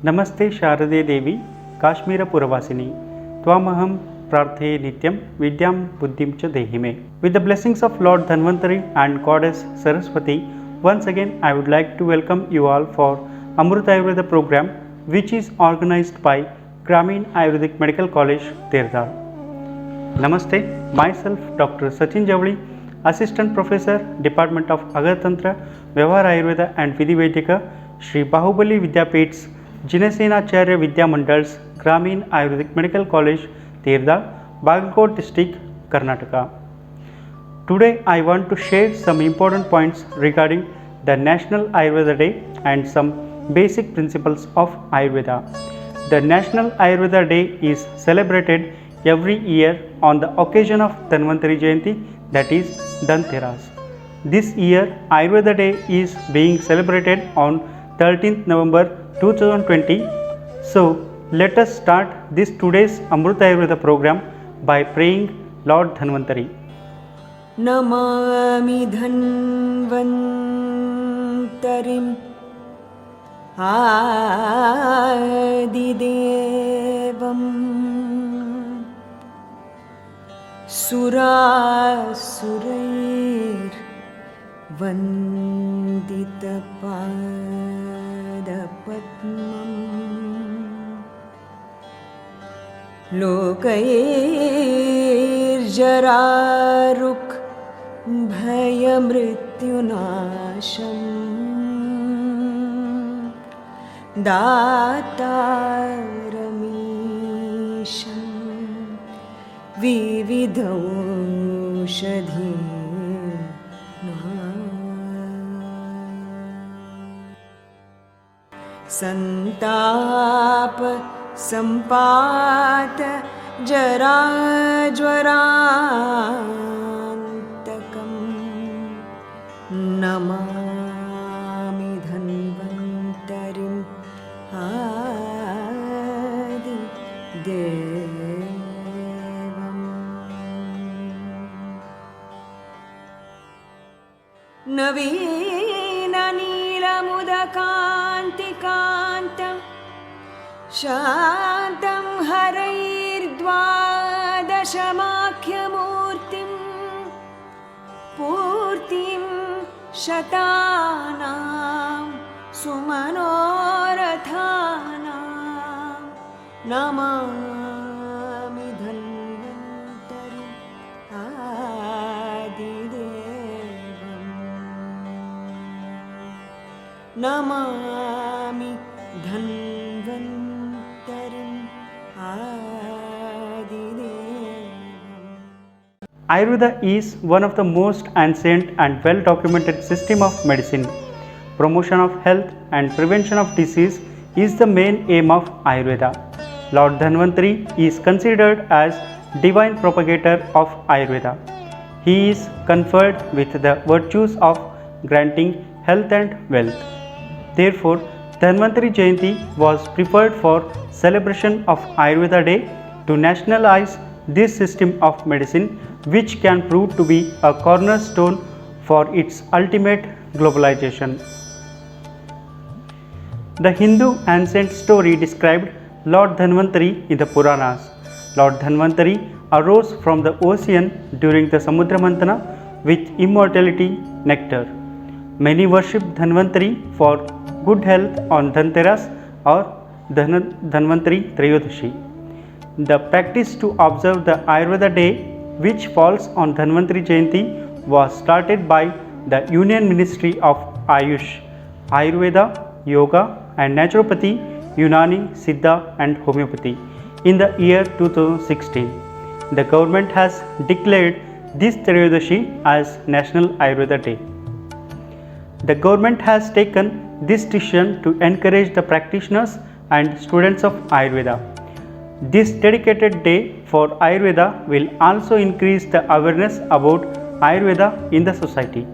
नमस्ते शारदे देवी काश्मीरपुरवासिनी त्वामहं प्रार्थये नित्यं विद्यां बुद्धिं च देहि मे. With the blessings of Lord Dhanvantari and Goddess Saraswati, once again I would like to welcome you all for Amrut Ayurveda program, which is organized by Gramin Ayurvedic Medical College, Tirda. Namaste, myself Dr. Sachin Javli, Assistant Professor, Department of Agartantra, Vyavahar Ayurveda and Vidhi Vedika, Shri Bahubali Vidyapits, Jinesenacharya Vidya Mandals, Gramin Ayurvedic Medical College, Tirda, Bagalkot district, Karnataka. Today I want to share some important points regarding the National Ayurveda Day and some basic principles of Ayurveda. The National Ayurveda Day is celebrated every year on the occasion of Dhanvantari Jayanti, that is Dhanteras. This year Ayurveda Day is being celebrated on 13th November 2020. So let us start this today's Amrut Ayurveda program by praying Lord Dhanvantari. Namami धन्वन्तरिम् आदिदेवम् सुरासुरैर्वन्दितपादपद्मम् लोकैर्जरारुक् भयमृत्युनाशम् दातारमीशं विविधौषधीनां सन्ताप सम्पात जराज्वरान्तकं Namami धन्वन्तरिम् आदिदेवम्. नवीननीलमुदकान्तिकान्तं शान्तं हरैर्द्वादशमाख्यमूर्तिं पूर्तिं शतानां सुमनोरथानां Namami धन्वन्तरिम् आदिदेवम्. Namami धन्वन्तरिम् आदिदेवम्. Ayurveda is one of the most ancient and well documented system of medicine. Promotion of health and prevention of disease is the main aim of Ayurveda. Lord Dhanvantari is considered as divine propagator of Ayurveda. He is conferred with the virtues of granting health and wealth. Therefore, Dhanvantari Jayanti was prepared for celebration of Ayurveda Day to nationalize this system of medicine, which can prove to be a cornerstone for its ultimate globalization. The Hindu ancient story described Lord Dhanvantari in the Puranas. Lord Dhanvantari arose from the ocean during the Samudra Mantana with immortality nectar. Many worship Dhanvantari for good health on Dhanteras or Dhanvantari Trayodashi. The practice to observe the Ayurveda Day, which falls on Dhanvantari Jayanti, was started by the Union Ministry of Ayush, Ayurveda, Yoga and Naturopathy, Unani, Siddha and Homeopathy in the year 2016. The government has declared this Trayodashi as National Ayurveda Day. The government has taken this decision to encourage the practitioners and students of Ayurveda. This dedicated day for Ayurveda will also increase the awareness about Ayurveda in the society.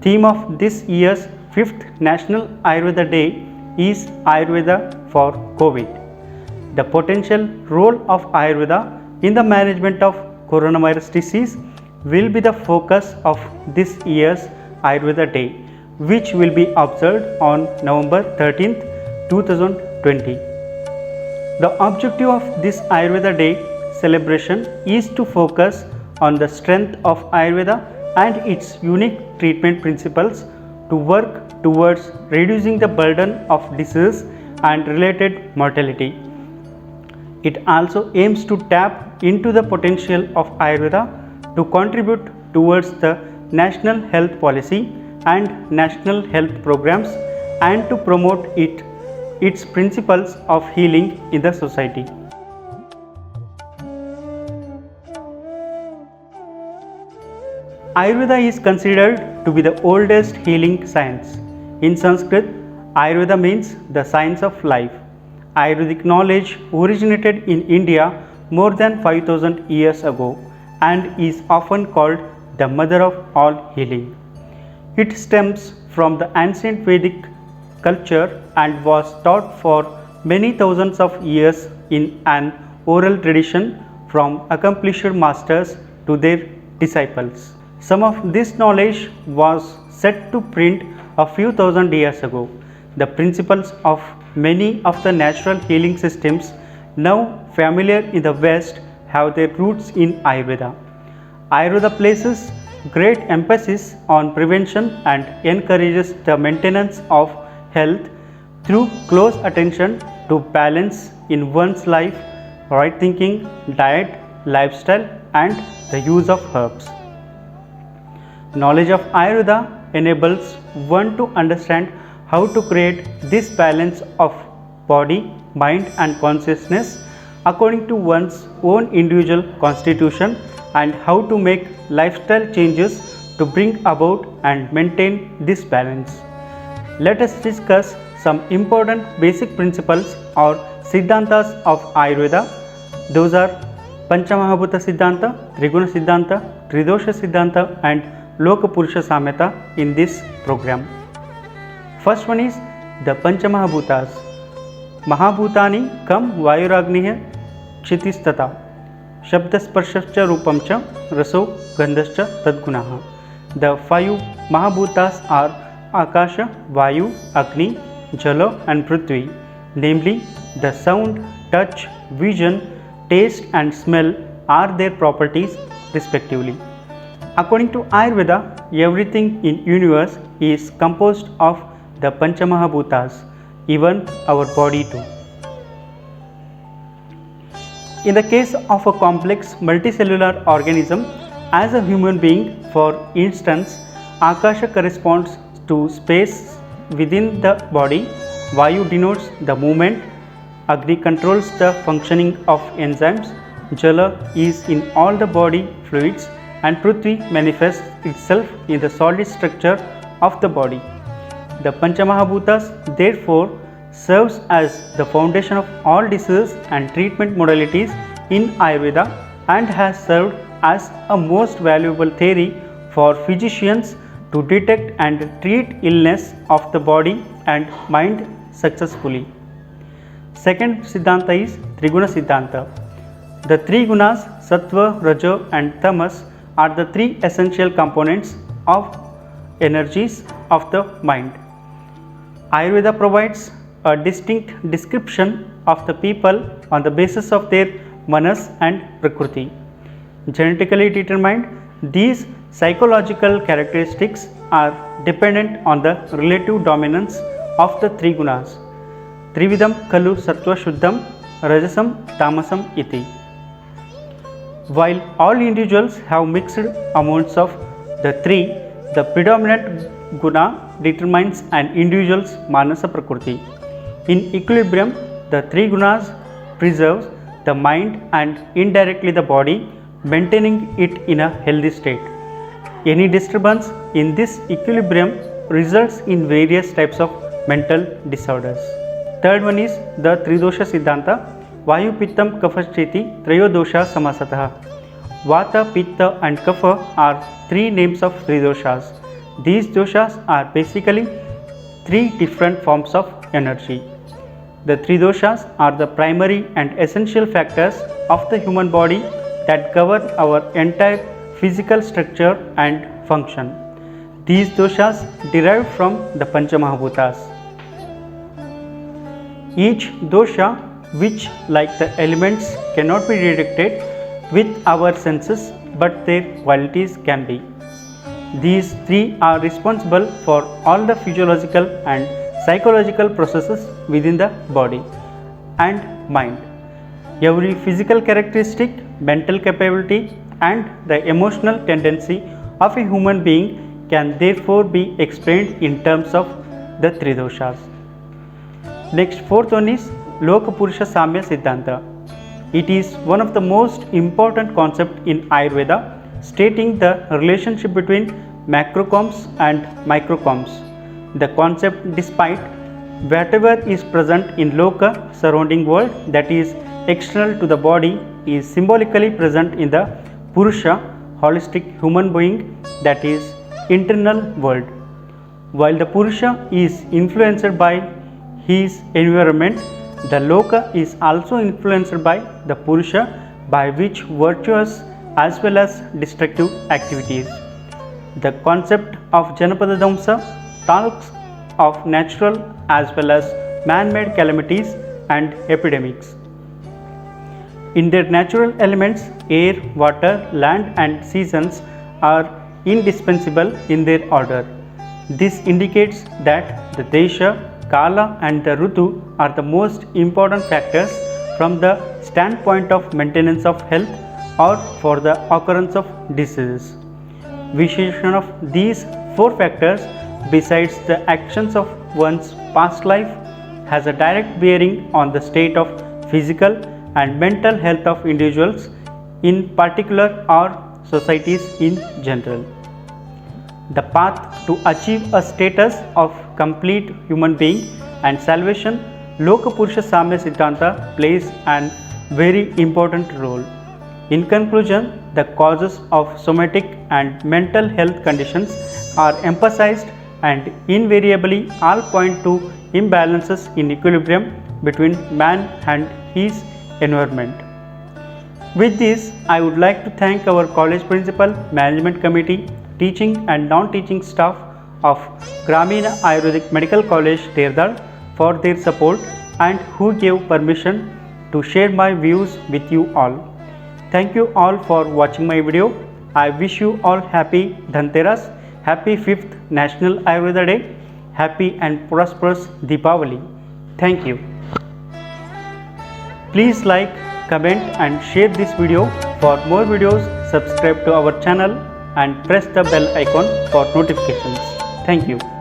Theme of this year's 5th National Ayurveda Day is Ayurveda for COVID. The potential role of Ayurveda in the management of coronavirus disease will be the focus of this year's Ayurveda Day, which will be observed on November 13th, 2020. 20. The objective of this Ayurveda Day celebration is to focus on the strength of Ayurveda and its unique treatment principles to work towards reducing the burden of disease and related mortality. It also aims to tap into the potential of Ayurveda to contribute towards the national health policy and national health programs and to promote its principles of healing in the society. Ayurveda is considered to be the oldest healing science. In Sanskrit, Ayurveda means the science of life. Ayurvedic knowledge originated in India more than 5000 years ago and is often called the mother of all healing. It stems from the ancient Vedic culture and was taught for many thousands of years in an oral tradition from accomplished masters to their disciples. Some of this knowledge was set to print a few thousand years ago. The principles of many of the natural healing systems now familiar in the West have their roots in Ayurveda. Ayurveda places great emphasis on prevention and encourages the maintenance of health through close attention to balance in one's life, right thinking, diet, lifestyle, and the use of herbs. Knowledge of Ayurveda enables one to understand how to create this balance of body, mind, and consciousness according to one's own individual constitution and how to make lifestyle changes to bring about and maintain this balance. Let us discuss some important basic principles or Siddhantas of Ayurveda. Those are Panchamahabhuta Siddhanta, Triguna Siddhanta, Tridosha Siddhanta, and Lokapurusha Samyata in this program. First one is the Panchamahabhutas. Mahabhutani kam Vayuragniya Kshitistata Shabdasparshascha Rupamcha Raso Gandhascha Tadgunaha. The five Mahabhutas are Akasha, Vayu, Agni, Jala, and Prithvi. Namely, the sound, touch, vision, taste, and smell are their properties respectively. According to Ayurveda, everything in universe is composed of the Panchamahabhutas, even our body too. In the case of a complex multicellular organism, as a human being, for instance, Akasha corresponds to space within the body, Vayu denotes the movement, Agni controls the functioning of enzymes, Jala is in all the body fluids, and Prithvi manifests itself in the solid structure of the body. The Panchamahabhutas therefore serves as the foundation of all disease and treatment modalities in Ayurveda and has served as a most valuable theory for physicians to detect and treat illness of the body and mind successfully. Second Siddhanta is Triguna Siddhanta. The three gunas, Sattva, Raja, and Tamas, are the three essential components of energies of the mind. Ayurveda provides a distinct description of the people on the basis of their manas and prakriti. Genetically determined, these psychological characteristics are dependent on the relative dominance of the three gunas. Trividam Kalu Sattva Shuddham Rajasam Tamasam Iti. While all individuals have mixed amounts of the three, the predominant guna determines an individual's manasa prakriti. In equilibrium, the three gunas preserves the mind and indirectly the body, maintaining it in a healthy state. Any disturbance in this equilibrium results in various types of mental disorders. Third one is the Tridosha Siddhanta. Vayu Pittam Kapha Cheti Trayo Dosha Samasatah. Vata, Pitta, and Kapha are three names of three doshas. These doshas are basically three different forms of energy. The three doshas are the primary and essential factors of the human body that govern our entire physical structure and function. These doshas derive from the Panchamahabhutas. Each dosha, which like the elements cannot be detected with our senses but their qualities can be. These three are responsible for all the physiological and psychological processes within the body and mind. Every physical characteristic, mental capability, and the emotional tendency of a human being can therefore be explained in terms of the three doshas. Next, fourth one is Loka Purusha Samya Siddhanta. It is one of the most important concepts in Ayurveda, stating the relationship between macrocosms and microcosms. The concept, despite whatever is present in Loka, surrounding world, that is external to the body, is symbolically present in the Purusha, holistic human being, that is internal world. While the Purusha is influenced by his environment, the Loka is also influenced by the Purusha, by which virtuous as well as destructive activities. The concept of Janapada Dhamsa talks of natural as well as man-made calamities and epidemics. In their natural elements, air, water, land and seasons are indispensable in their order. This indicates that the Desha, Kala and the Rutu are the most important factors from the standpoint of maintenance of health or for the occurrence of diseases. Visualization of these four factors, besides the actions of one's past life, has a direct bearing on the state of physical and mental health of individuals in particular or societies in general. The path to achieve a status of complete human being and salvation, Loka Purusha Samya Siddhanta plays an very important role. In conclusion, the causes of somatic and mental health conditions are emphasized and invariably all point to imbalances in equilibrium between man and his environment. With this, I would like to thank our college principal, management committee, teaching and non-teaching staff of Gramina Ayurvedic Medical College, Terdal for their support and who gave permission to share my views with you all. Thank you all for watching my video. I wish you all happy Dhanteras, happy 5th National Ayurveda Day, happy and prosperous Deepavali. Thank you. Please like, comment and share this video. For more videos, subscribe to our channel and press the bell icon for notifications. Thank you.